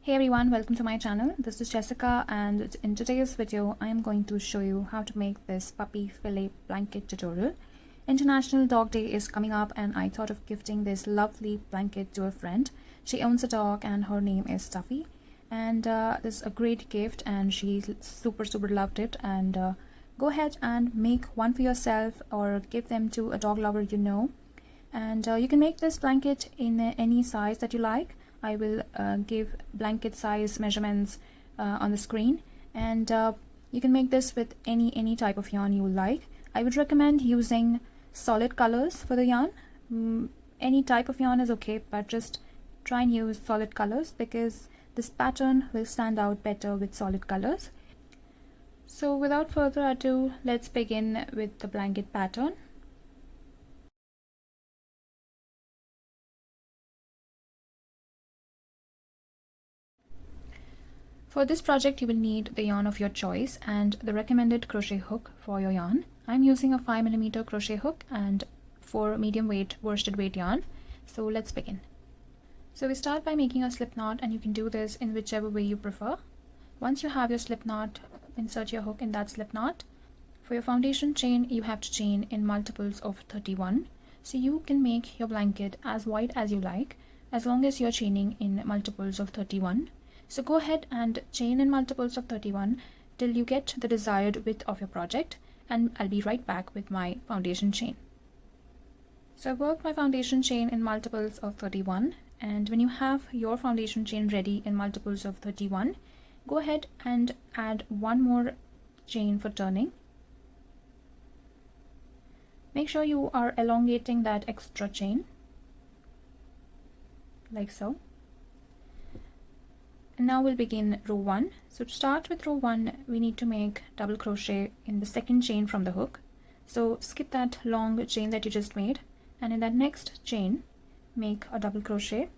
Hey everyone, welcome to my channel. This is Jessica, and in today's video I am going to show you how to make this puppy fillet blanket tutorial. International Dog Day is coming up and I thought of gifting this lovely blanket to a friend. She owns a dog and her name is Stuffy, and this is a great gift and she super loved it. And go ahead and make one for yourself or give them to a dog lover you know. And you can make this blanket in any size that you like. I will give blanket size measurements on the screen, and you can make this with any type of yarn you like. I would recommend using solid colors for the yarn. Any type of yarn is okay, but just try and use solid colors because this pattern will stand out better with solid colors. So without further ado, let's begin with the blanket pattern. For this project, you will need the yarn of your choice and the recommended crochet hook for your yarn. I'm using a 5mm crochet hook and 4 medium weight worsted weight yarn. So let's begin. So we start by making a slip knot, and you can do this in whichever way you prefer. Once you have your slip knot, insert your hook in that slip knot. For your foundation chain, you have to chain in multiples of 31. So you can make your blanket as wide as you like, as long as you're chaining in multiples of 31. So go ahead and chain in multiples of 31 till you get the desired width of your project, and I'll be right back with my foundation chain. So I've worked my foundation chain in multiples of 31, and when you have your foundation chain ready in multiples of 31, go ahead and add one more chain for turning. Make sure you are elongating that extra chain, like so. And now we'll begin row 1. So to start with row 1, we need to make double crochet in the second chain from the hook. So skip that long chain that you just made, and in that next chain, make a double crochet.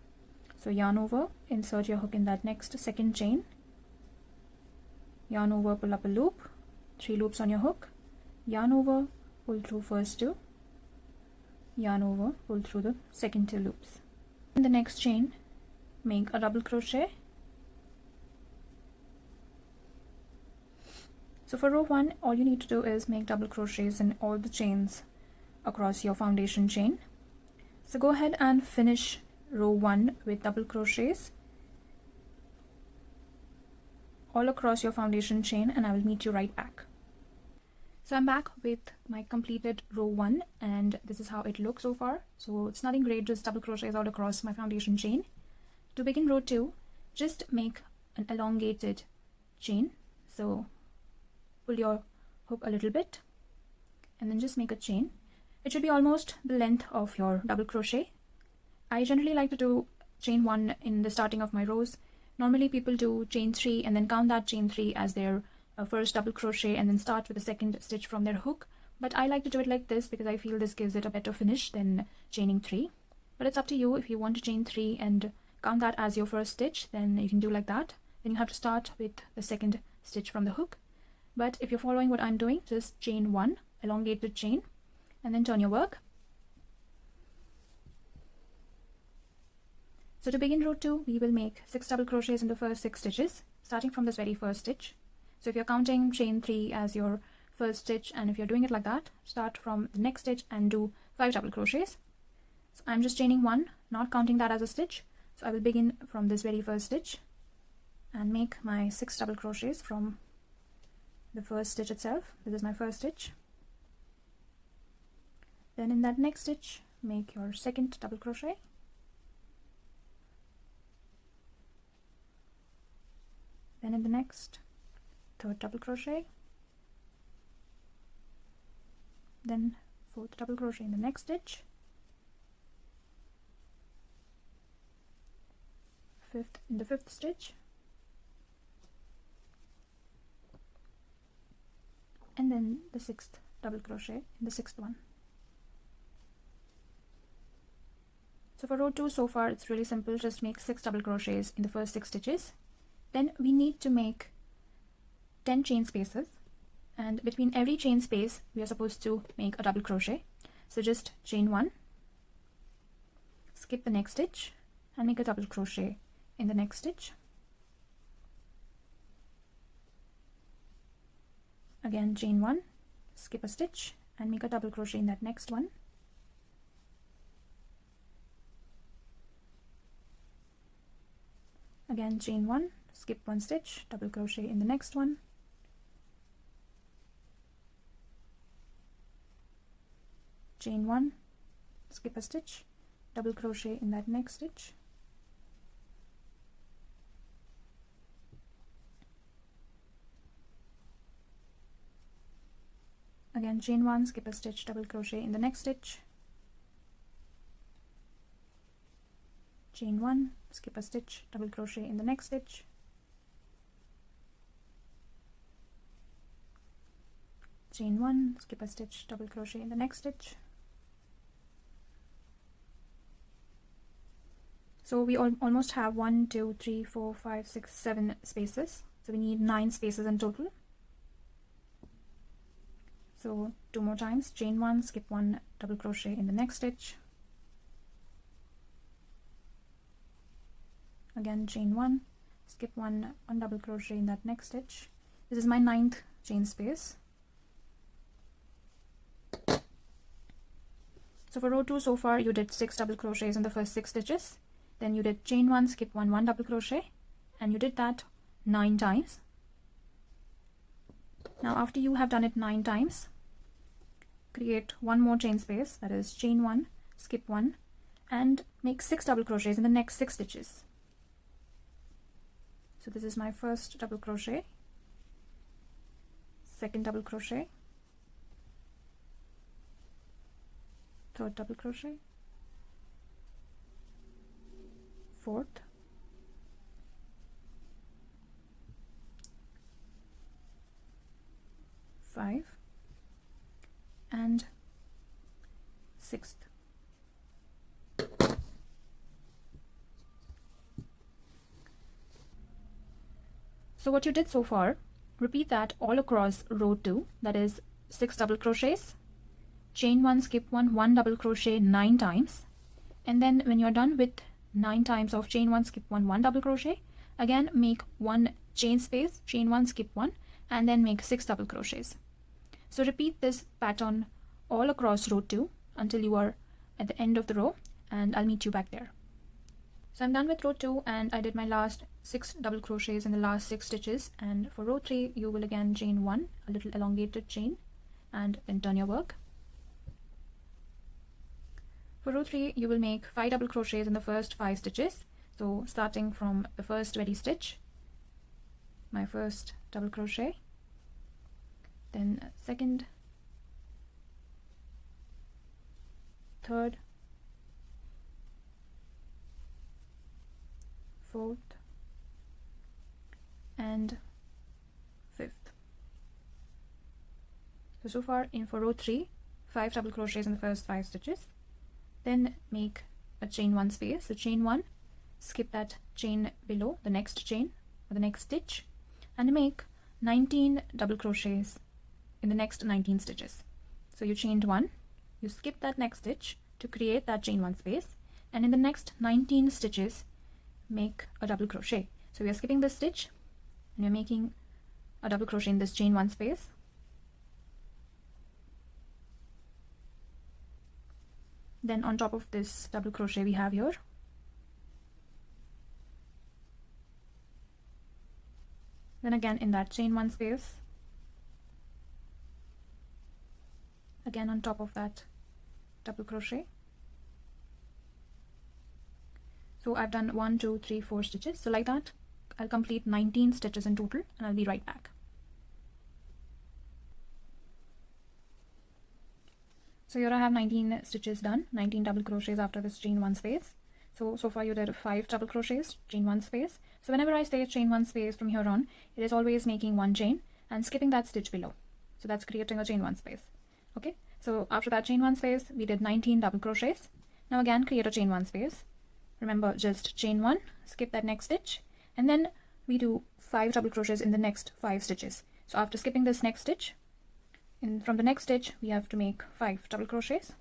So yarn over, insert your hook in that next second chain, yarn over, pull up a loop, 3 loops on your hook, yarn over, pull through first 2, yarn over, pull through the second 2 loops. In the next chain, make a double crochet. So for row 1, all you need to do is make double crochets in all the chains across your foundation chain. So go ahead and finish row 1 with double crochets all across your foundation chain, and I will meet you right back. So I'm back with my completed row 1, and this is how it looks so far. So it's nothing great, just double crochets all across my foundation chain. To begin row 2, just make an elongated chain. So pull your hook a little bit and then just make a chain. It should be almost the length of your double crochet. I generally like to do chain 1 in the starting of my rows. Normally people do chain 3 and then count that chain 3 as their first double crochet and then start with the second stitch from their hook, but I like to do it like this because I feel this gives it a better finish than chaining 3. But it's up to you. If you want to chain 3 and count that as your first stitch, then you can do like that. Then you have to start with the second stitch from the hook. But if you're following what I'm doing, just chain 1, elongated chain, and then turn your work. So to begin row 2, we will make 6 double crochets in the first 6 stitches, starting from this very first stitch. So if you're counting chain 3 as your first stitch, and if you're doing it like that, start from the next stitch and do 5 double crochets. So I'm just chaining 1, not counting that as a stitch. So I will begin from this very first stitch and make my 6 double crochets from the first stitch itself. This is my first stitch. Then in that next stitch, make your second double crochet. Then in the next, third double crochet. Then fourth double crochet in the next stitch. Fifth in the fifth stitch. And then the 6th double crochet in the 6th one. So for row 2 so far, it's really simple. Just make 6 double crochets in the first 6 stitches. Then we need to make 10 chain spaces, and between every chain space we are supposed to make a double crochet. So just chain 1, skip the next stitch and make a double crochet in the next stitch, Again chain 1, skip a stitch and make a double crochet in that next one. Again chain 1, skip one stitch, double crochet in the next one. Chain 1, skip a stitch, double crochet in that next stitch. Again chain 1, skip a stitch, double crochet in the next stitch. Chain 1, skip a stitch, double crochet in the next stitch. Chain 1, skip a stitch, double crochet in the next stitch. So we almost have 1, 2, 3, 4, 5, 6, 7 spaces. So we need 9 spaces in total. So 2 more times, chain 1, skip 1, double crochet in the next stitch. Again chain 1, skip 1 double crochet in that next stitch. This is my 9th chain space. So for row 2 so far you did 6 double crochets in the first 6 stitches. Then you did chain 1, skip 1 double crochet, and you did that 9 times. Now after you have done it 9 times, create one more chain space, that is chain 1, skip 1, and make 6 double crochets in the next 6 stitches. So this is my first double crochet, second double crochet, third double crochet, fourth, fifth, and sixth. So what you did so far, repeat that all across row 2, that is 6 double crochets, chain 1, skip 1 double crochet 9 times, and then when you're done with 9 times of chain 1, skip 1 double crochet, again make 1 chain space, chain 1, skip 1, and then make 6 double crochets. So repeat this pattern all across row 2 until you are at the end of the row, and I'll meet you back there. So I'm done with row 2 and I did my last 6 double crochets in the last 6 stitches, and for row 3 you will again chain 1, a little elongated chain, and then turn your work. For row 3 you will make 5 double crochets in the first 5 stitches. So starting from the first ready stitch, my first double crochet, then second, third, fourth, and fifth. So far for row 3, 5 double crochets in the first 5 stitches, then make a chain 1 space. So chain 1, skip that chain below the next chain or the next stitch, and make 19 double crochets in the next 19 stitches. So you chained 1, you skip that next stitch to create that chain 1 space, and in the next 19 stitches make a double crochet. So we are skipping this stitch and you're making a double crochet in this chain 1 space. Then on top of this double crochet we have here, then again in that chain 1 space, again on top of that double crochet. So I've done 1, 2, 3, 4 stitches. So like that I'll complete 19 stitches in total, and I'll be right back. So here I have 19 stitches done, 19 double crochets after this chain 1 space. So far you did 5 double crochets, chain 1 space. So whenever I say chain 1 space from here on, it is always making 1 chain and skipping that stitch below. So that's creating a chain 1 space. Okay, so after that chain 1 space we did 19 double crochets. Now again create a chain 1 space. Remember, just chain 1, skip that next stitch, and then we do 5 double crochets in the next 5 stitches. So after skipping this next stitch, from the next stitch we have to make 5 double crochets.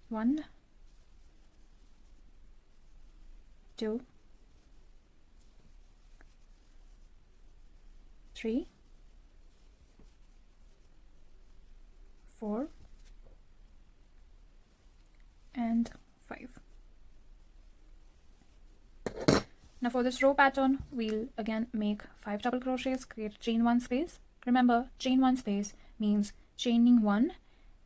1, 2, 3, 4 and 5. Now for this row pattern, we'll again make 5 double crochets, create chain 1 space. Remember, chain 1 space means chaining 1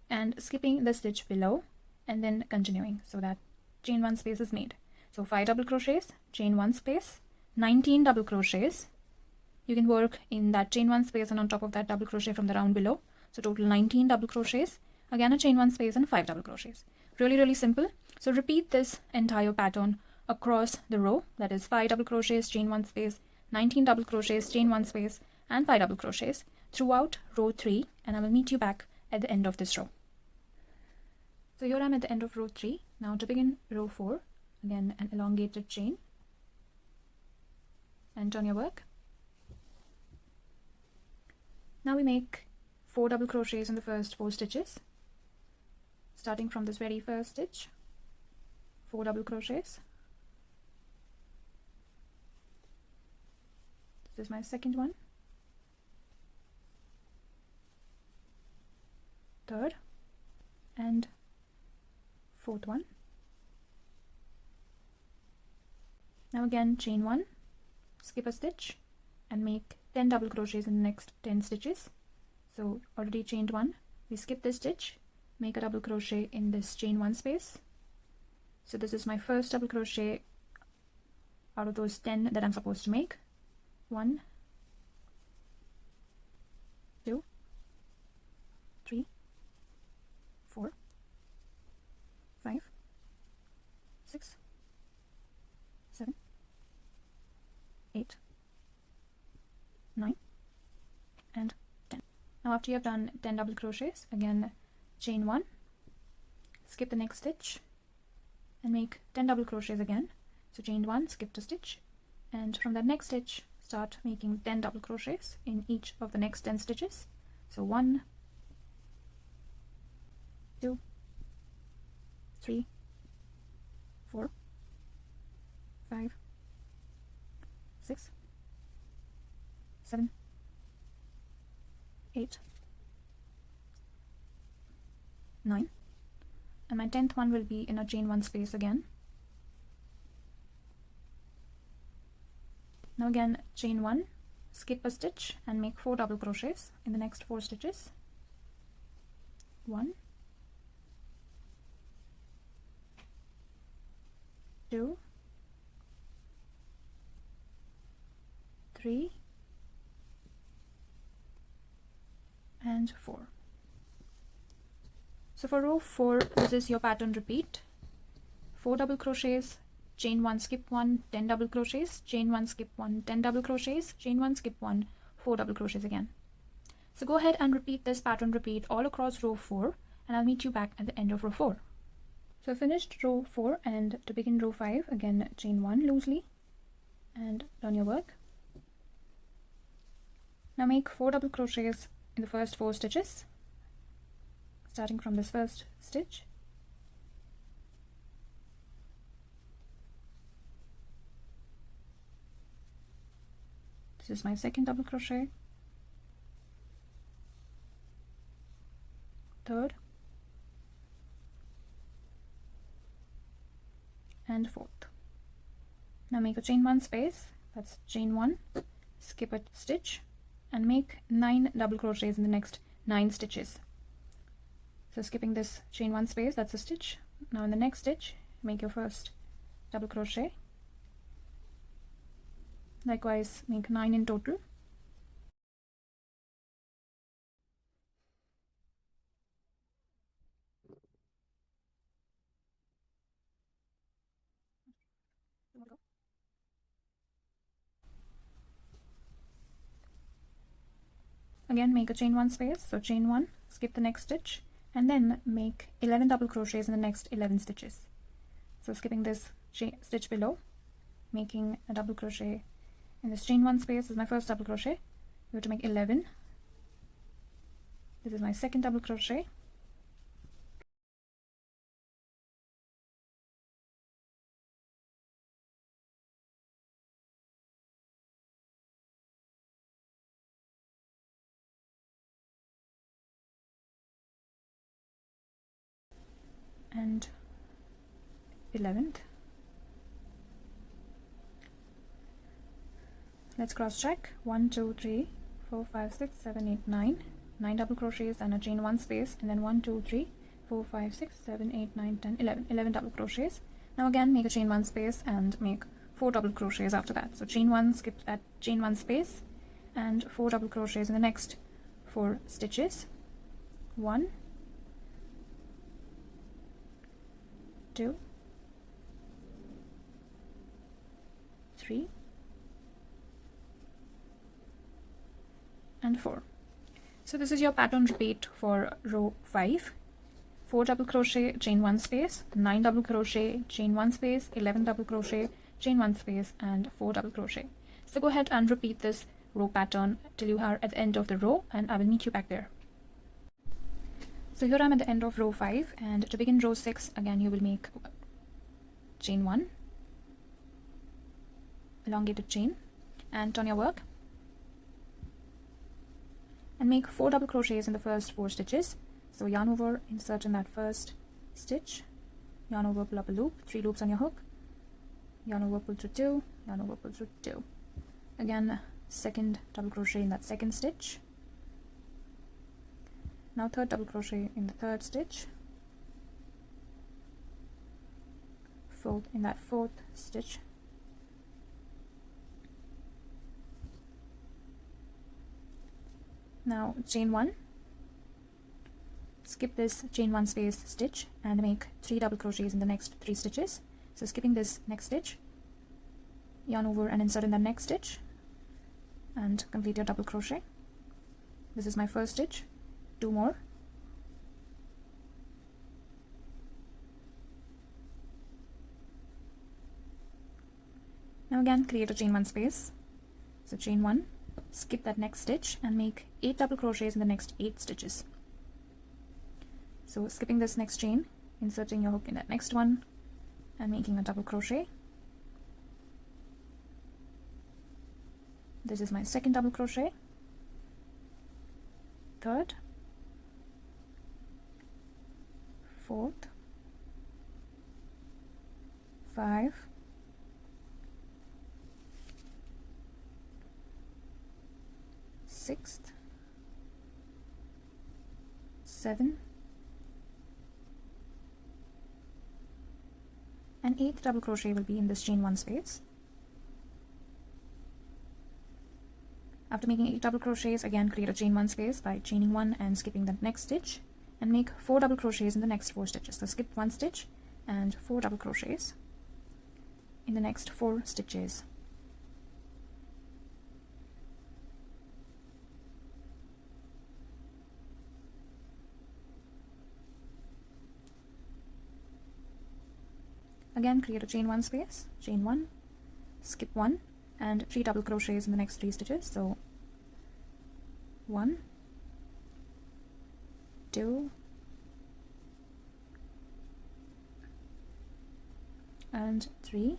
and skipping the stitch below and then continuing, so that chain 1 space is made. So 5 double crochets, chain 1 space, 19 double crochets. You can work in that chain 1 space and on top of that double crochet from the round below. So total 19 double crochets, again a chain 1 space and 5 double crochets. Really simple. So repeat this entire pattern across the row, that is 5 double crochets, chain 1 space, 19 double crochets, chain 1 space and 5 double crochets throughout row 3, and I will meet you back at the end of this row. So here I'm at the end of row 3. Now to begin row 4, again an elongated chain and turn your work. Now we make 4 double crochets in the first 4 stitches, starting from this very first stitch. 4 double crochets. This is my second one, third and fourth one. Now again chain 1, skip a stitch and make 10 double crochets in the next 10 stitches. So already chained 1, we skip this stitch, make a double crochet in this chain 1 space. So this is my first double crochet out of those 10 that I'm supposed to make. 1, 2, 3, 4, 5, 6, 7, 8, 9 and 10. Now after you have done 10 double crochets, again chain 1, skip the next stitch and make 10 double crochets again. So chain 1, skip a stitch, and from that next stitch start making 10 double crochets in each of the next 10 stitches. So 1, 2, 3, 4, 5, 6, 7, 8, 9, and my 10th one will be in a chain 1 space again. Now again chain 1, skip a stitch and make 4 double crochets in the next 4 stitches. 1, 2, 3 and 4. So for row 4, this is your pattern repeat. 4 double crochets, chain 1, skip 1, 10 double crochets, chain 1, skip 1, 10 double crochets, chain 1, skip 1, 4 double crochets again. So go ahead and repeat this pattern repeat all across row 4, and I'll meet you back at the end of row 4. So I finished row 4, and to begin row 5, again chain 1 loosely and done your work. Now make 4 double crochets in the first 4 stitches, starting from this first stitch. This is my second double crochet, third and fourth. Now make a chain 1 space, that's chain 1, skip a stitch and make 9 double crochets in the next 9 stitches. So skipping this chain 1 space, that's a stitch. Now in the next stitch, make your first double crochet. Likewise, make 9 in total. Again, make a chain 1 space, so chain 1, skip the next stitch, and then make 11 double crochets in the next 11 stitches. So skipping this stitch below, making a double crochet in this chain 1 space is my first double crochet. We have to make 11. This is my second double crochet. and 11th. Let's cross check. 1 2 3 4 5 6 7 8 9 double crochets and a chain 1 space, and then 1 2 3 4 5 6 7 8 9 10 11 double crochets. Now again make a chain 1 space and make 4 double crochets after that. So chain 1, skip that chain 1 space and 4 double crochets in the next 4 stitches. 1 2 3 and 4. So this is your pattern repeat for row 5. 4 double crochet, chain 1 space, 9 double crochet, chain 1 space, 11 double crochet, chain 1 space, and 4 double crochet. So go ahead and repeat this row pattern till you are at the end of the row, and I will meet you back there. So here I'm at the end of row 5, and to begin row 6, again you will make chain 1, elongated chain, and turn your work and make 4 double crochets in the first 4 stitches. So yarn over, insert in that first stitch, yarn over, pull up a loop, 3 loops on your hook, yarn over, pull through 2, yarn over, pull through 2. Again, second double crochet in that second stitch. Now third double crochet in the third stitch, fourth in that fourth stitch, now chain 1, skip this chain 1 space stitch and make 3 double crochets in the next 3 stitches. So skipping this next stitch, yarn over and insert in the next stitch and complete your double crochet. This is my first stitch, 2 more, now again create a chain 1 space. So chain 1, skip that next stitch and make 8 double crochets in the next 8 stitches. So skipping this next chain, inserting your hook in that next one and making a double crochet. This is my second double crochet, third, fourth, 5, 6th, 7th, and 8th double crochet will be in this chain 1 space. After making 8 double crochets, again create a chain 1 space by chaining 1 and skipping the next stitch, and make 4 double crochets in the next 4 stitches. So skip 1 stitch and 4 double crochets in the next 4 stitches. Again create a chain 1 space, chain 1, skip 1 and 3 double crochets in the next 3 stitches. So 1, 2, and 3.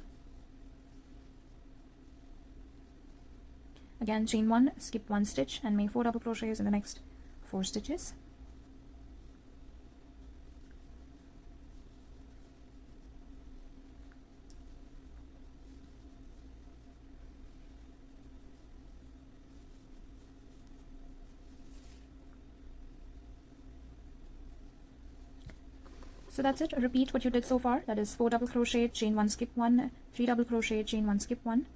Again chain 1, skip 1 stitch and make 4 double crochets in the next 4 stitches. So that's it. Repeat what you did so far. That is 4 double crochet, chain 1, skip 1, 3 double crochet, chain 1, skip 1,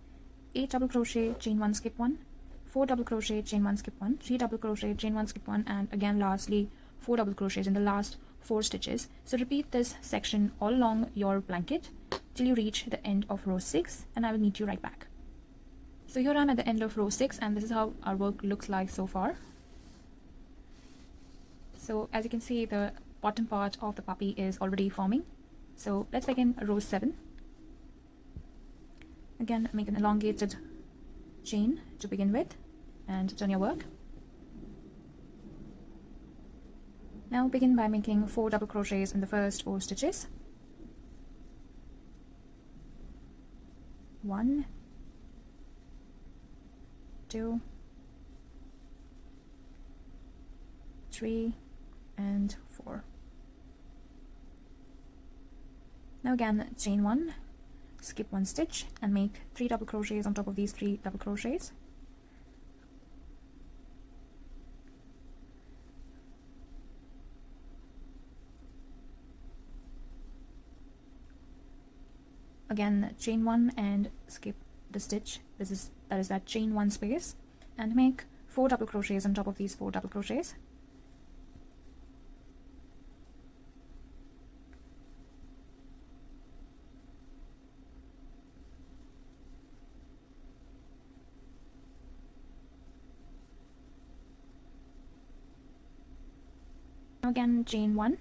8 double crochet, chain 1, skip 1, 4 double crochet, chain 1, skip 1, 3 double crochet, chain 1, skip 1, and again lastly 4 double crochets in the last 4 stitches. So repeat this section all along your blanket till you reach the end of row 6, and I will meet you right back. So here I am at the end of row 6, and this is how our work looks like so far. So as you can see, the bottom part of the puppy is already forming. So let's begin row 7. Again, make an elongated chain to begin with and turn your work. Now begin by making 4 double crochets in the first 4 stitches. 1, 2, 3, and 4. Now again, chain 1, skip 1 stitch and make 3 double crochets on top of these 3 double crochets. Again, chain 1 and skip the stitch. That is that chain 1 space, and make 4 double crochets on top of these 4 double crochets. Now again, chain 1,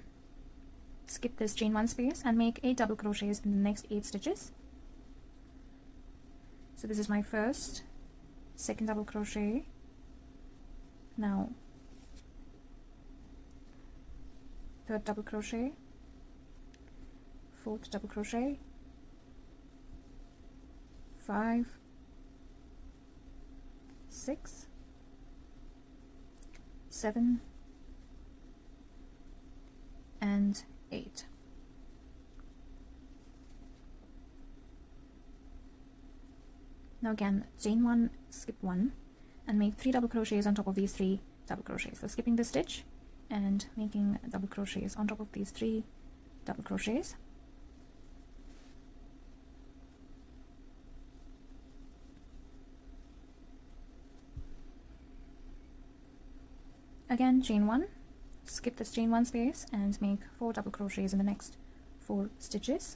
skip this chain 1 space and make 8 double crochets in the next 8 stitches. So this is my first, second double crochet. Now third double crochet, fourth double crochet, 5, 6, 7, and 8. Now again, chain 1, skip 1 and make 3 double crochets on top of these 3 double crochets. So skipping the stitch and making double crochets on top of these 3 double crochets. Again, chain 1, skip this chain 1 space and make 4 double crochets in the next 4 stitches.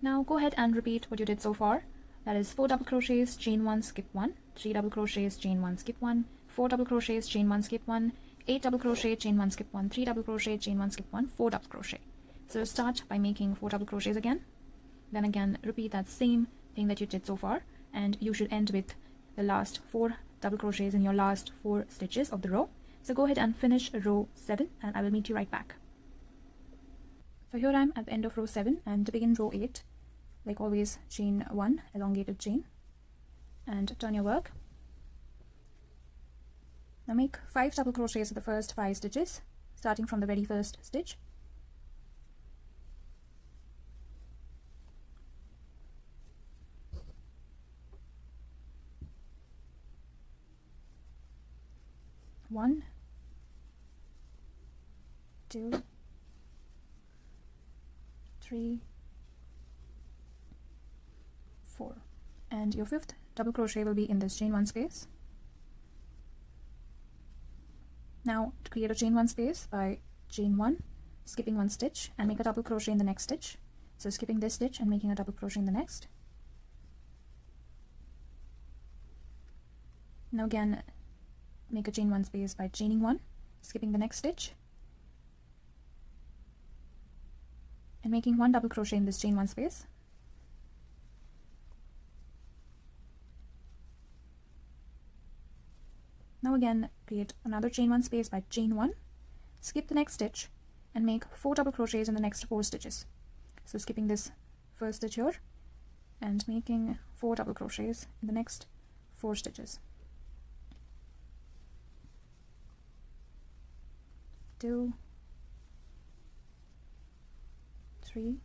Now go ahead and repeat what you did so far. That is 4 double crochets, chain 1, skip 1, 3 double crochets, chain 1, skip 1, 4 double crochets, chain 1, skip 1, 8 double crochet, chain 1, skip 1, 3 double crochet, chain 1, skip 1, 4 double crochet. So start by making 4 double crochets again. Then again repeat that same thing that you did so far, and you should end with the last 4 double crochets in your last 4 stitches of the row. So go ahead and finish row 7 and I will meet you right back. So here I am at the end of row 7, and to begin row 8, like always, chain 1, elongated chain, and turn your work. Now make 5 double crochets in the first 5 stitches, starting from the very first stitch. One, 2, 3, 4, and your 5th double crochet will be in this chain 1 space. Now to create a chain 1 space, by chain 1, skipping 1 stitch and make a double crochet in the next stitch. So skipping this stitch and making a double crochet in the next. Now again make a chain 1 space by chaining 1, skipping the next stitch and making 1 double crochet in this chain 1 space. Now again create another chain 1 space by chain 1, skip the next stitch and make 4 double crochets in the next 4 stitches. So skipping this first stitch here and making 4 double crochets in the next 4 stitches. 2, 3,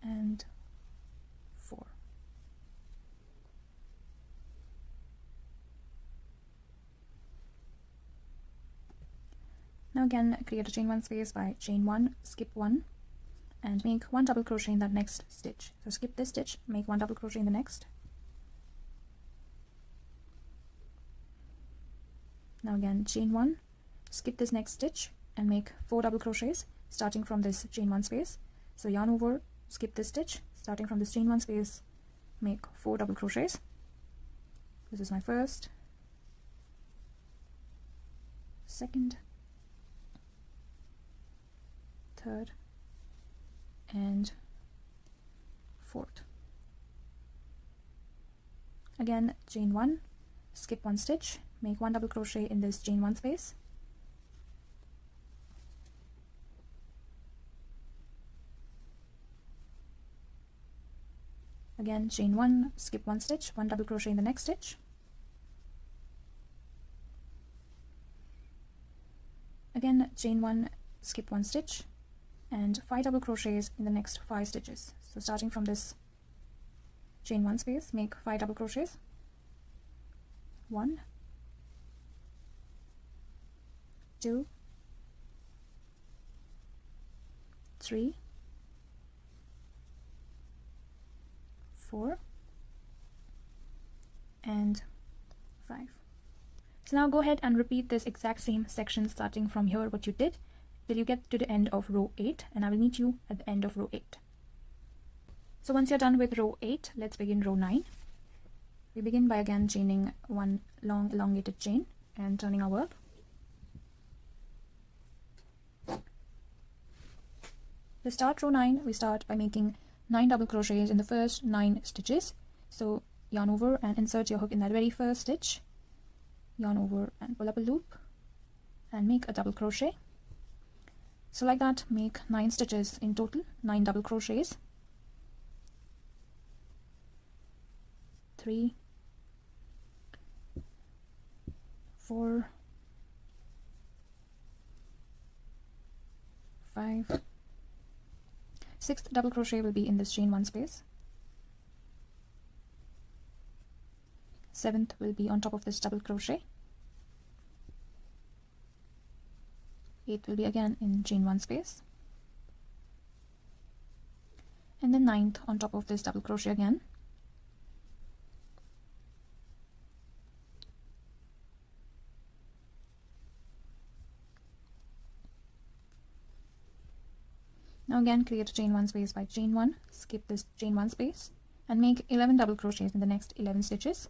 and 4. Now again create a chain 1 space by chain 1, skip 1 and make 1 double crochet in that next stitch. So skip this stitch, make 1 double crochet in the next. Now again chain 1, skip this next stitch and make 4 double crochets starting from this chain 1 space. So yarn over, skip this stitch, starting from this chain 1 space, make 4 double crochets. This is my first, second, third, and fourth. Again chain 1, skip 1 stitch, make 1 double crochet in this chain 1 space. Again, chain 1, skip 1 stitch, 1 double crochet in the next stitch. Again, chain 1, skip 1 stitch, and 5 double crochets in the next 5 stitches. So starting from this chain 1 space, make 5 double crochets. 1, 2, 3, 4, and 5. So now go ahead and repeat this exact same section starting from here what you did till you get to the end of row 8, and I will meet you at the end of row 8. So once you're done with row 8, let's begin row 9. We begin by again chaining one long elongated chain and turning our work. To start row 9, we start by making 9 double crochets in the first 9 stitches. So yarn over and insert your hook in that very first stitch, yarn over and pull up a loop and make a double crochet. So like that, make 9 stitches in total, 9 double crochets. 3, 4, 5. 6th double crochet will be in this chain 1 space. 7th will be on top of this double crochet. 8th will be again in chain 1 space. And then 9th on top of this double crochet again. Now again create a chain 1 space by chain 1, skip this chain 1 space and make 11 double crochets in the next 11 stitches.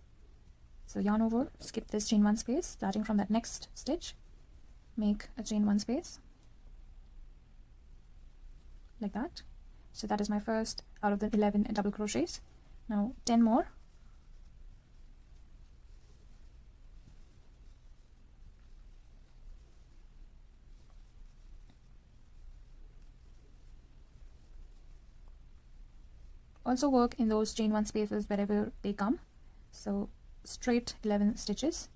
So yarn over, skip this chain 1 space, starting from that next stitch, make a chain 1 space like that. So that is my first out of the 11 double crochets. Now 10 more. Also work in those chain 1 spaces wherever they come. So straight 11 stitches.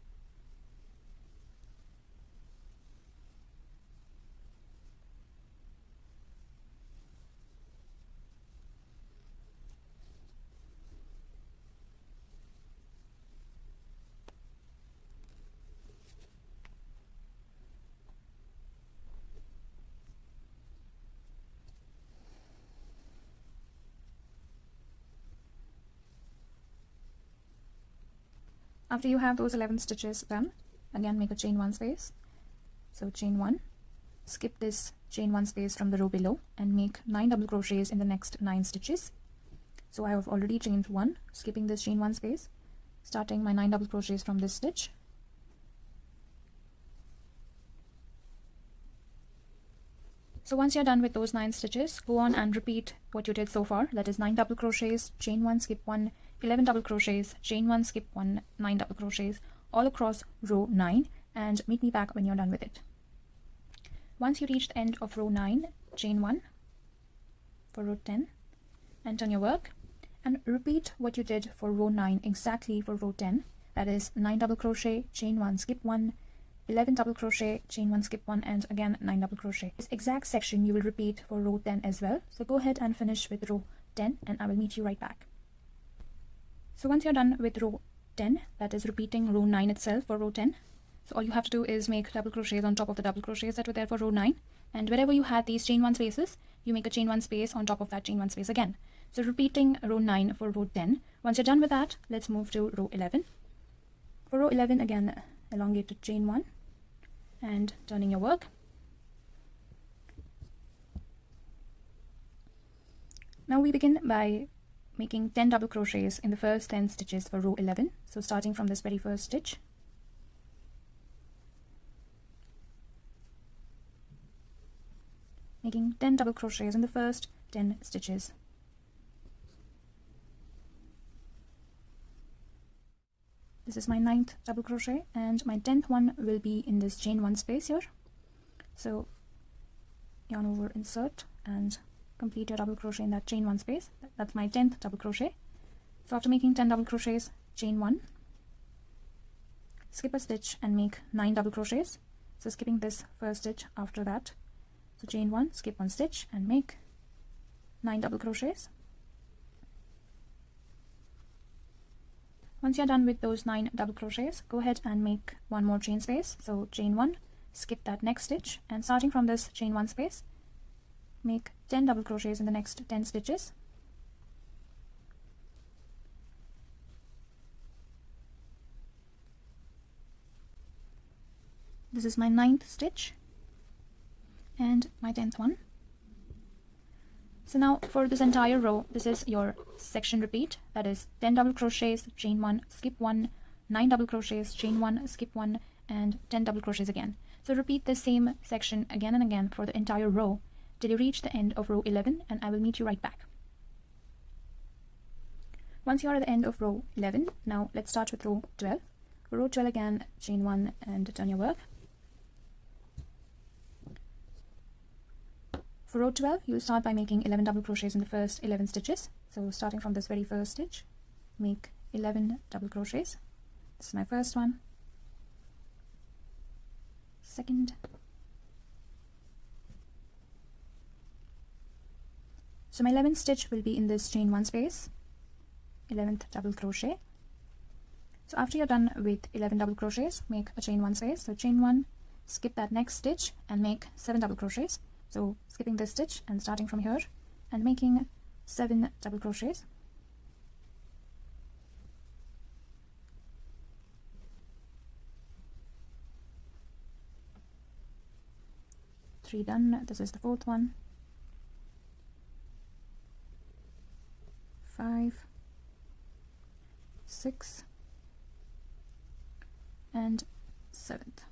After you have those 11 stitches done, again make a chain 1 space. So chain 1, skip this chain 1 space from the row below and make 9 double crochets in the next 9 stitches. So I have already chained 1, skipping this chain 1 space, starting my 9 double crochets from this stitch. So once you're done with those 9 stitches, go on and repeat what you did so far. That is 9 double crochets, chain 1, skip 1, 11 double crochets, chain 1, skip 1, 9 double crochets all across row 9, and meet me back when you're done with it. Once you reach the end of row 9, chain 1 for row 10 and turn your work and repeat what you did for row 9 exactly for row 10. That is 9 double crochet, chain 1, skip 1, 11 double crochet, chain 1, skip 1, and again 9 double crochet. This exact section you will repeat for row 10 as well. So go ahead and finish with row 10 and I will meet you right back. So once you're done with row 10, that is repeating row 9 itself for row 10. So all you have to do is make double crochets on top of the double crochets that were there for row 9. And wherever you had these chain 1 spaces, you make a chain 1 space on top of that chain 1 space again. So repeating row 9 for row 10. Once you're done with that, let's move to row 11. For row 11, again, elongated chain 1 and turning your work. Now we begin by making 10 double crochets in the first 10 stitches for row 11. So starting from this very first stitch, making 10 double crochets in the first 10 stitches. This is my 9th double crochet and my 10th one will be in this chain 1 space here. So yarn over, insert and complete your double crochet in that chain 1 space. That's my 10th double crochet. So after making 10 double crochets, chain 1, skip a stitch and make 9 double crochets. So skipping this first stitch after that, so chain 1, skip 1 stitch and make 9 double crochets. Once you're done with those 9 double crochets, go ahead and make one more chain space. So chain 1, skip that next stitch, and starting from this chain 1 space, make 10 double crochets in the next 10 stitches. This is my 9th stitch and my 10th one. So now for this entire row, this is your section repeat, that is 10 double crochets, chain 1, skip 1, 9 double crochets, chain 1, skip 1, and 10 double crochets again. So repeat the same section again and again for the entire row till you reach the end of row 11, and I will meet you right back. Once you are at the end of row 11, now let's start with row 12. For row 12 again, chain 1 and turn your work. For row 12, you'll start by making 11 double crochets in the first 11 stitches. So starting from this very first stitch, make 11 double crochets. This is my first one, second, so my 11th stitch will be in this chain 1 space, 11th double crochet. So after you're done with 11 double crochets, make a chain 1 space. So chain 1, skip that next stitch and make 7 double crochets. So skipping this stitch and starting from here and making 7 double crochets. Three done. This is the 4th one. 5, 6, and 7th.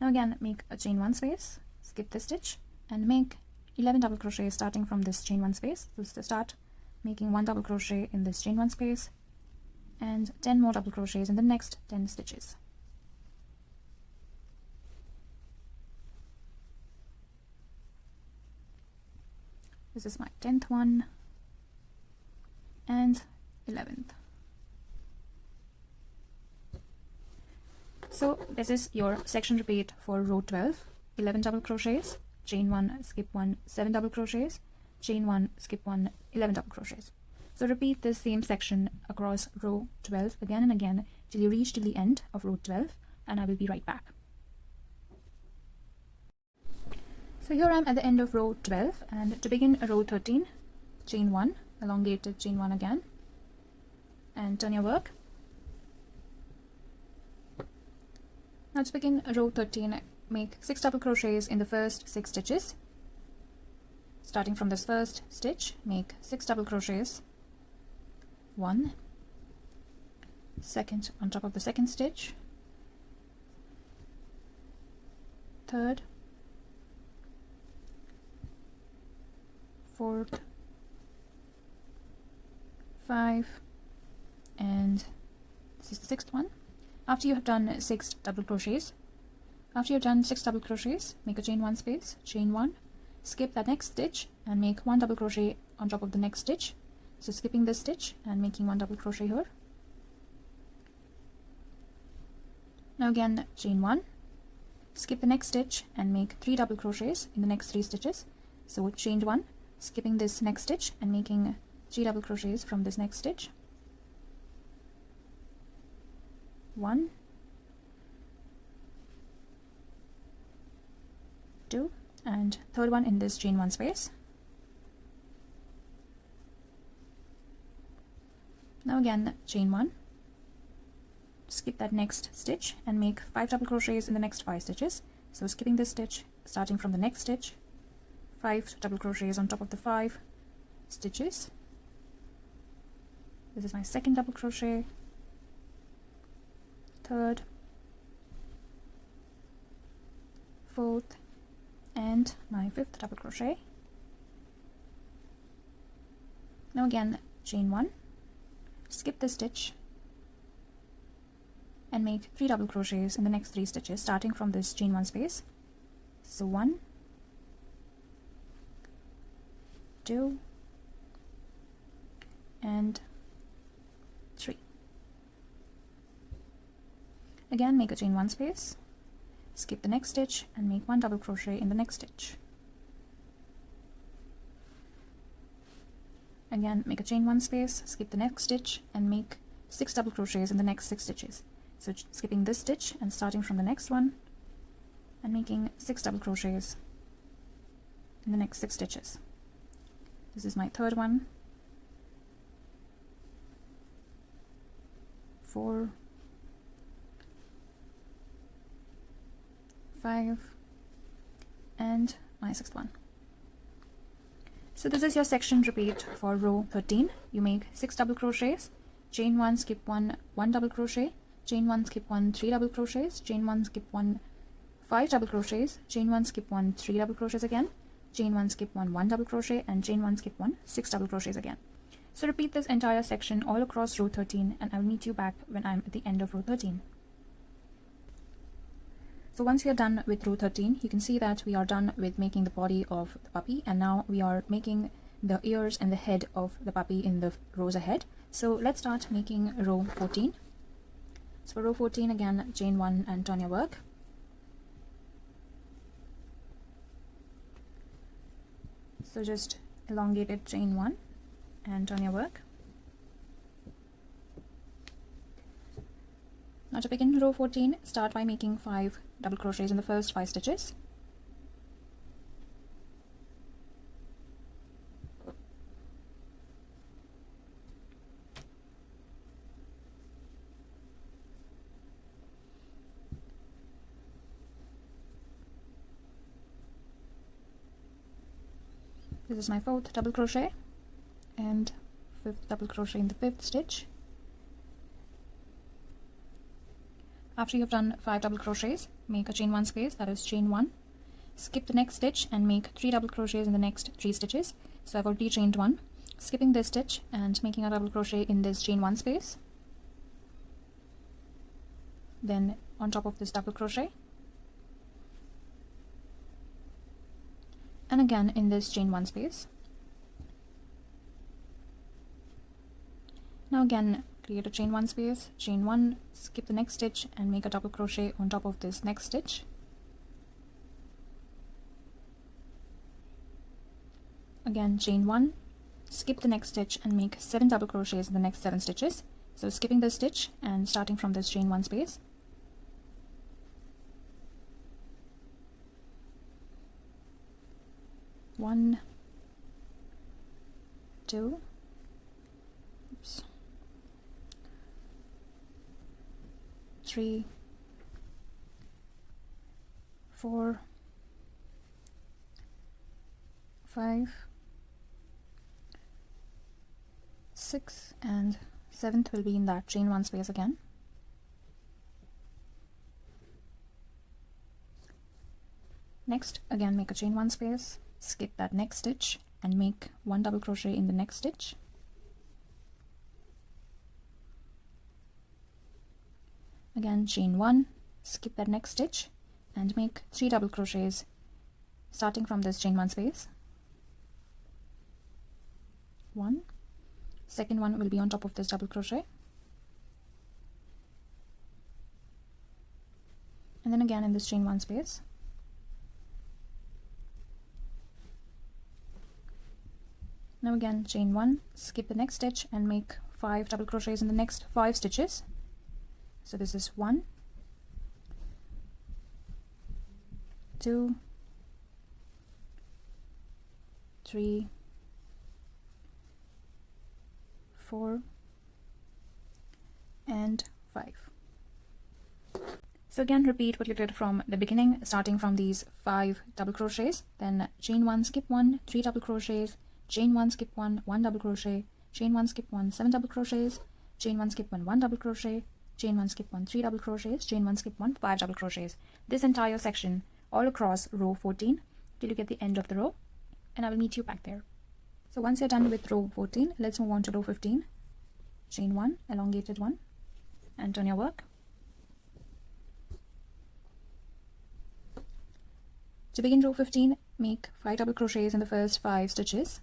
Now again, make a chain 1 space, skip this stitch, and make 11 double crochets starting from this chain 1 space. So start making 1 double crochet in this chain 1 space, and 10 more double crochets in the next 10 stitches. This is my 10th one, and 11th. So this is your section repeat for row 12, 11 double crochets, chain 1, skip 1, 7 double crochets, chain 1, skip 1, 11 double crochets. So repeat this same section across row 12 again and again till you reach to the end of row 12, and I will be right back. So here I am at the end of row 12, and to begin row 13, chain 1, elongated chain 1 again, and turn your work. Now to begin row 13, make 6 double crochets in the first 6 stitches. Starting from this first stitch, make 6 double crochets, 1, second on top of the second stitch, third, fourth, 5, and this is the 6th one. After you have done 6 double crochets, make a chain 1 space, chain 1, skip that next stitch and make 1 double crochet on top of the next stitch. So skipping this stitch and making 1 double crochet here. Now again, chain 1, skip the next stitch and make 3 double crochets in the next 3 stitches. So chain 1, skipping this next stitch and making 3 double crochets from this next stitch. 1, 2, and third one in this chain 1 space. Now again, chain 1, skip that next stitch and make 5 double crochets in the next 5 stitches. So skipping this stitch, starting from the next stitch, 5 double crochets on top of the 5 stitches. This is my second double crochet, third, fourth, and my 5th double crochet. Now again, chain 1, skip this stitch and make 3 double crochets in the next 3 stitches, starting from this chain 1 space. So 1, 2, and 3. Again, make a chain 1 space, skip the next stitch and make 1 double crochet in the next stitch. Again, make a chain 1 space, skip the next stitch and make 6 double crochets in the next 6 stitches. So skipping this stitch and starting from the next one and making 6 double crochets in the next 6 stitches. This is my third one, 4, 5, and my 6th one. So this is your section repeat for row 13. You make 6 double crochets, chain 1, skip 1, 1 double crochet, chain 1, skip 1, 3 double crochets, chain 1, skip 1, 5 double crochets, chain 1, skip 1, 3 double crochets again, chain 1, skip 1, 1 double crochet, and chain 1, skip 1, 6 double crochets again. So repeat this entire section all across row 13, and I'll meet you back when I'm at the end of row 13. So once we are done with row 13, you can see that we are done with making the body of the puppy, and now we are making the ears and the head of the puppy in the rows ahead. So let's start making row 14. So for row 14, again, chain 1 and turn your work. So just elongated chain 1 and turn your work. Now to begin row 14, start by making 5 double crochets in the first 5 stitches. This is my 4th double crochet and 5th double crochet in the 5th stitch. After you have done 5 double crochets, make a chain 1 space, that is chain 1, skip the next stitch and make 3 double crochets in the next 3 stitches. So I've already chained 1, skipping this stitch and making a double crochet in this chain 1 space, then on top of this double crochet, and again in this chain 1 space. Now again, create a chain 1 space, chain 1, skip the next stitch and make a double crochet on top of this next stitch. Again, chain 1, skip the next stitch and make 7 double crochets in the next 7 stitches. So skipping this stitch and starting from this chain 1 space. One, 2, 3, 4, 5, 6, and 7th will be in that chain 1 space again. Next, again make a chain 1 space, skip that next stitch and make 1 double crochet in the next stitch. Again, chain 1, skip that next stitch and make 3 double crochets starting from this chain 1 space. 1, second one will be on top of this double crochet, and then again in this chain 1 space. Now again chain 1, skip the next stitch and make 5 double crochets in the next 5 stitches. So this is 1, 2, 3, 4, and 5. So again repeat what you did from the beginning, starting from these 5 double crochets, then chain 1, skip 1, 3 double crochets, chain 1, skip 1, 1 double crochet, chain 1, skip 1, 7 double crochets, chain 1, skip 1, 1 double crochet, chain 1, skip 1, 3 double crochets, chain 1, skip 1, 5 double crochets. This entire section all across row 14 till you get the end of the row, and I will meet you back there. So once you're done with row 14, let's move on to row 15. Chain 1, elongated 1, and turn your work. To begin row 15, make 5 double crochets in the first 5 stitches.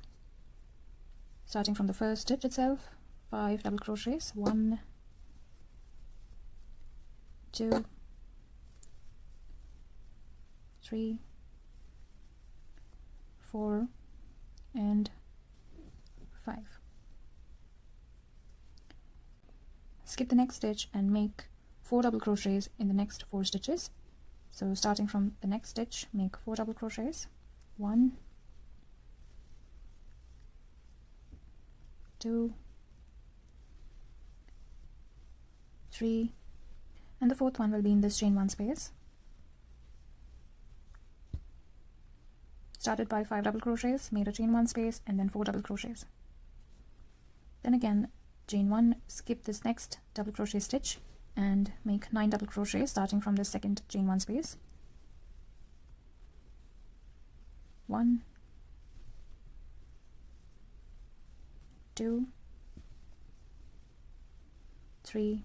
starting from the first stitch itself, 5 double crochets, 1, 2, 3, 4, and 5. Skip the next stitch and make 4 double crochets in the next 4 stitches. So starting from the next stitch, make 4 double crochets, 1, 2, 3, and the fourth one will be in this chain 1 space. Started by 5 double crochets, made a chain 1 space, and then 4 double crochets. Then again, chain 1, skip this next double crochet stitch and make 9 double crochets starting from the second chain 1 space. 1, 2, 3,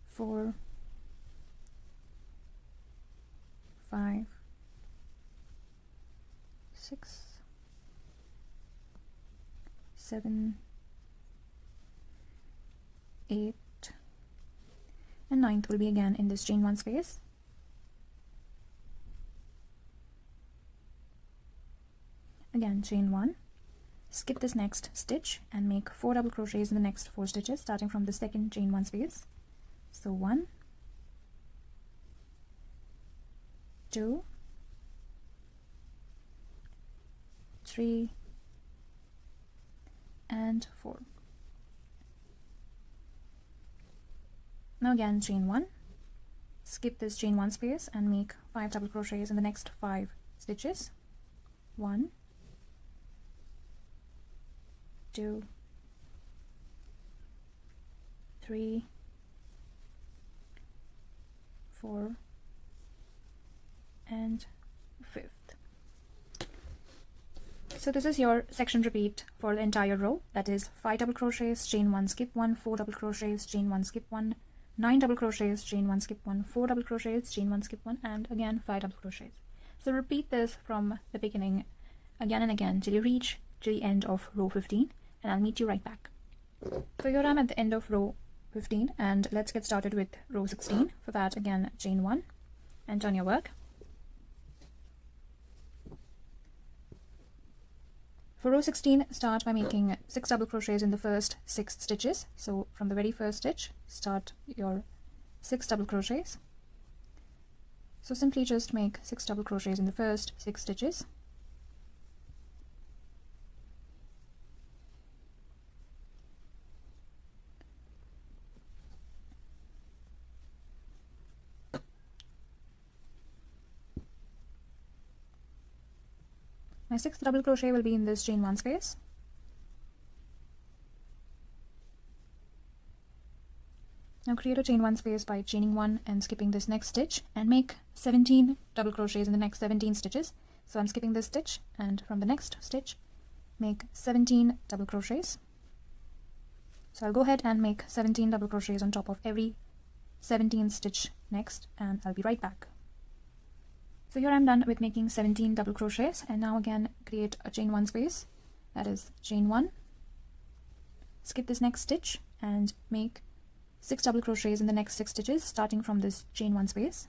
4, 5, 6, 7, 8, and 9th will be again in this chain 1 space. Again, chain 1, skip this next stitch and make 4 double crochets in the next 4 stitches starting from the second chain 1 space. So 1, 2, 3, and 4. Now again, chain 1, skip this chain 1 space and make 5 double crochets in the next 5 stitches. 1, 2, 3, 4, and 5th. So this is your section repeat for the entire row. That is 5 double crochets, chain 1, skip 1, 4 double crochets, chain 1, skip 1, 9 double crochets, chain 1, skip 1, 4 double crochets, chain 1, skip 1, and again 5 double crochets. So repeat this from the beginning again and again till you reach to the end of row 15, and I'll meet you right back. So here I'm at the end of row 15, and let's get started with row 16. For that, again, chain 1 and turn your work. For row 16, start by making 6 double crochets in the first 6 stitches. So from the very first stitch, start your 6 double crochets. So simply just make 6 double crochets in the first 6 stitches. My 6th double crochet will be in this chain 1 space. Now create a chain 1 space by chaining 1 and skipping this next stitch, and make 17 double crochets in the next 17 stitches. So I'm skipping this stitch, and from the next stitch make 17 double crochets. So I'll go ahead and make 17 double crochets on top of every 17 stitch next, and I'll be right back. So here I'm done with making 17 double crochets, and now again create a chain 1 space. That is chain 1, skip this next stitch and make 6 double crochets in the next 6 stitches starting from this chain 1 space.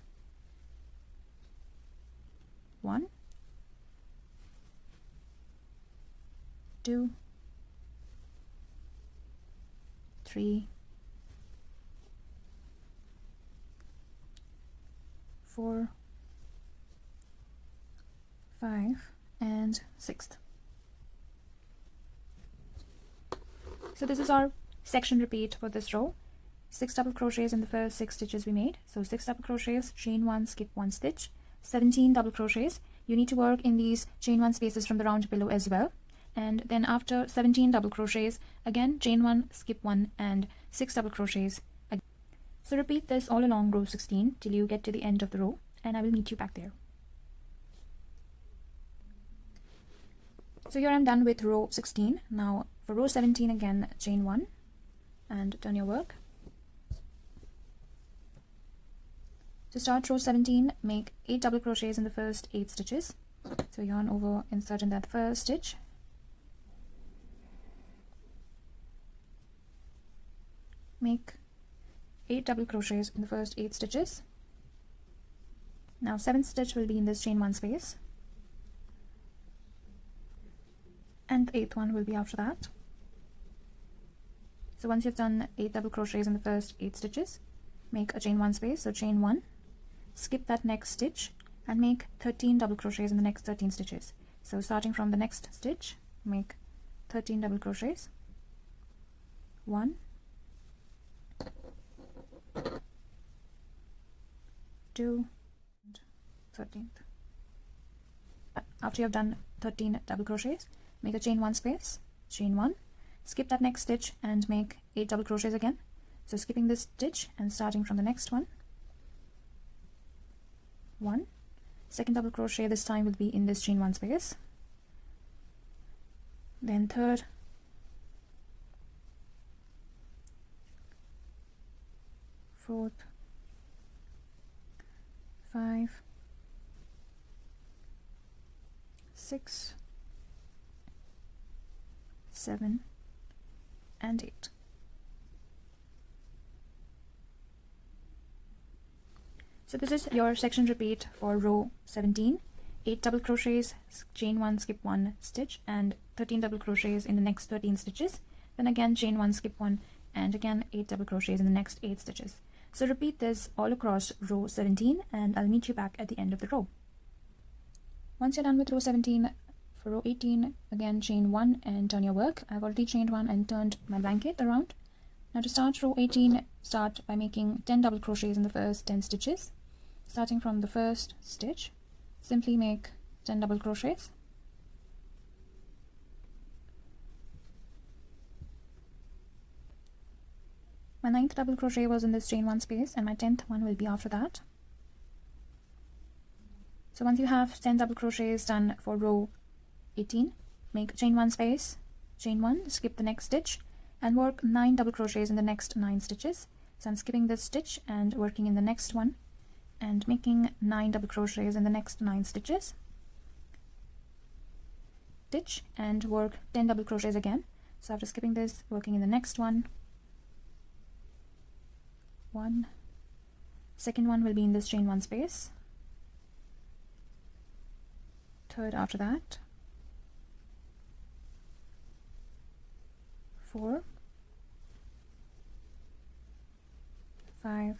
1, 2, 3, 4, 5, and 6th. So this is our section repeat for this row. 6 double crochets in the first 6 stitches we made. So 6 double crochets, chain 1, skip 1 stitch, 17 double crochets. You need to work in these chain 1 spaces from the round below as well. And then after 17 double crochets, again chain 1, skip 1, and 6 double crochets again. So repeat this all along row 16 till you get to the end of the row, and I will meet you back there. So here I'm done with row 16. Now for row 17, again chain 1 and turn your work. To start row 17, make 8 double crochets in the first 8 stitches. So yarn over, insert in that first stitch, make 8 double crochets in the first 8 stitches. Now 7th stitch will be in this chain 1 space, and the 8th one will be after that. So once you've done 8 double crochets in the first 8 stitches, make a chain 1 space, so chain 1, skip that next stitch and make 13 double crochets in the next 13 stitches. So starting from the next stitch, make 13 double crochets, 1, 2, and 13th. After you have done 13 double crochets, make a chain 1 space, chain 1, skip that next stitch and make 8 double crochets again. So skipping this stitch and starting from the next one, 1, second double crochet this time will be in this chain 1 space, then third, fourth, 5, 6, 7, and 8. So this is your section repeat for row 17. 8 double crochets, chain 1, skip 1 stitch, and 13 double crochets in the next 13 stitches. Then again chain 1, skip 1, and again 8 double crochets in the next 8 stitches. So repeat this all across row 17, and I'll meet you back at the end of the row. Once you're done with row 17, for row 18, again chain 1 and turn your work. I've already chained 1 and turned my blanket around. Now to start row 18, start by making 10 double crochets in the first 10 stitches. Starting from the first stitch, simply make 10 double crochets. My 9th double crochet was in this chain 1 space, and my 10th one will be after that. So once you have 10 double crochets done for row 18, make chain 1 space, chain 1, skip the next stitch, and work 9 double crochets in the next 9 stitches. So I'm skipping this stitch and working in the next one, and making 9 double crochets in the next 9 stitches. Stitch and work 10 double crochets again. So after skipping this, working in the next one, 1, second one will be in this chain 1 space, third after that, 4, 5,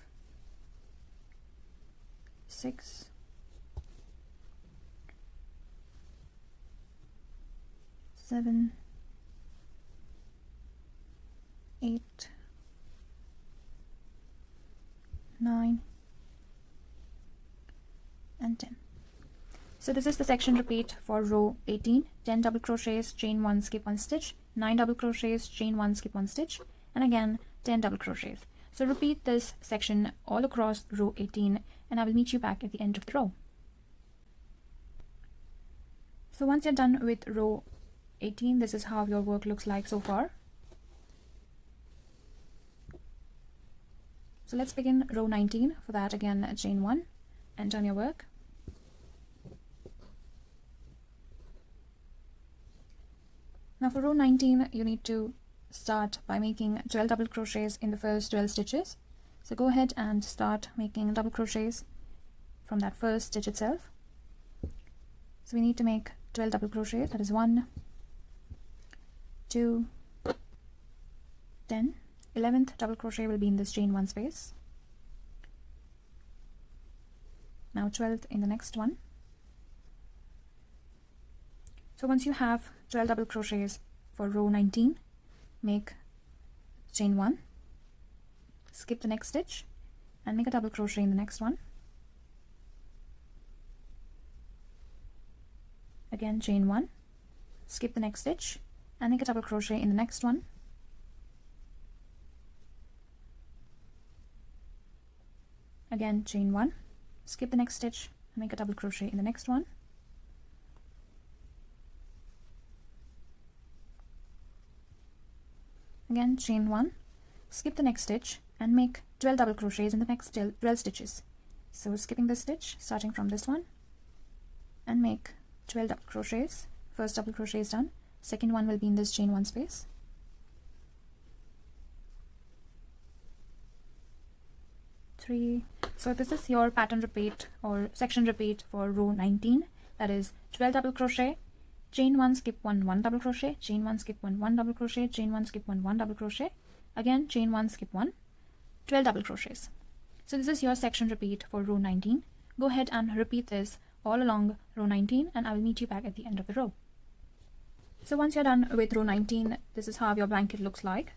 6, 7, 8, 9, and 10. So this is the section repeat for row 18. 10 double crochets, chain 1, skip 1 stitch, 9 double crochets, chain 1, skip 1 stitch, and again 10 double crochets. So repeat this section all across row 18, and I will meet you back at the end of the row. So once you're done with row 18, this is how your work looks like so far. So let's begin row 19. For that, again chain 1 and turn your work. Now for row 19, you need to start by making 12 double crochets in the first 12 stitches. So go ahead and start making double crochets from that first stitch itself. So we need to make 12 double crochets, that is 1, 2, 10. 11th double crochet will be in this chain 1 space. Now 12th in the next one. So once you have 12 double crochets for row 19, make chain 1, skip the next stitch, and make a double crochet in the next one. Again chain 1, skip the next stitch, and make a double crochet in the next one. Again chain 1, skip the next stitch, and make a double crochet in the next one. Again chain 1, skip the next stitch, and make 12 double crochets in the next 12 stitches. So skipping this stitch, starting from this one, and make 12 double crochets. First double crochet is done. Second one will be in this chain 1 space. 3. So this is your pattern repeat or section repeat for row 19. That is 12 double crochet, chain 1, skip 1, 1 double crochet, chain 1, skip 1, 1 double crochet, chain 1, skip 1, 1 double crochet, again chain 1, skip 1, 12 double crochets. So this is your section repeat for row 19. Go ahead and repeat this all along row 19 and I will meet you back at the end of the row. So once you're done with row 19, this is how your blanket looks like.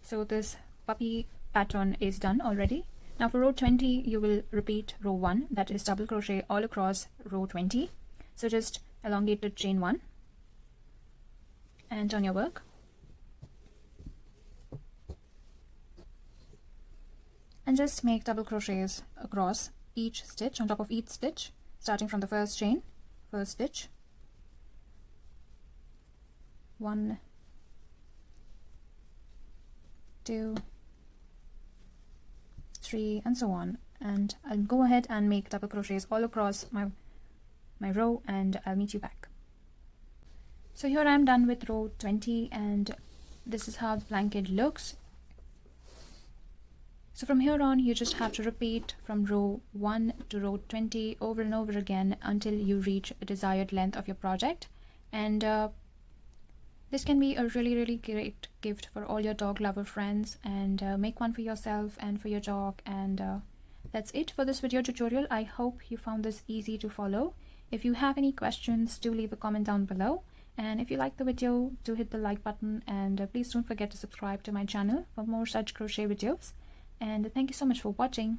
So this puppy pattern is done already. Now for row 20, you will repeat row 1, that is double crochet all across row 20. So just elongate the chain 1 and turn your work. And just make double crochets across each stitch, on top of each stitch, starting from the first chain, first stitch. 1, 2, 3, and so on. And I'll go ahead and make double crochets all across my row and I'll meet you back. So here I'm done with row 20 and this is how the blanket looks. So from here on you just have to repeat from row 1 to row 20 over and over again until you reach the desired length of your project. And this can be a really great gift for all your dog lover friends, and make one for yourself and for your dog. And that's it for this video tutorial. I hope you found this easy to follow. If you have any questions, do leave a comment down below. And if you like the video, do hit the like button, and please don't forget to subscribe to my channel for more such crochet videos. And thank you so much for watching.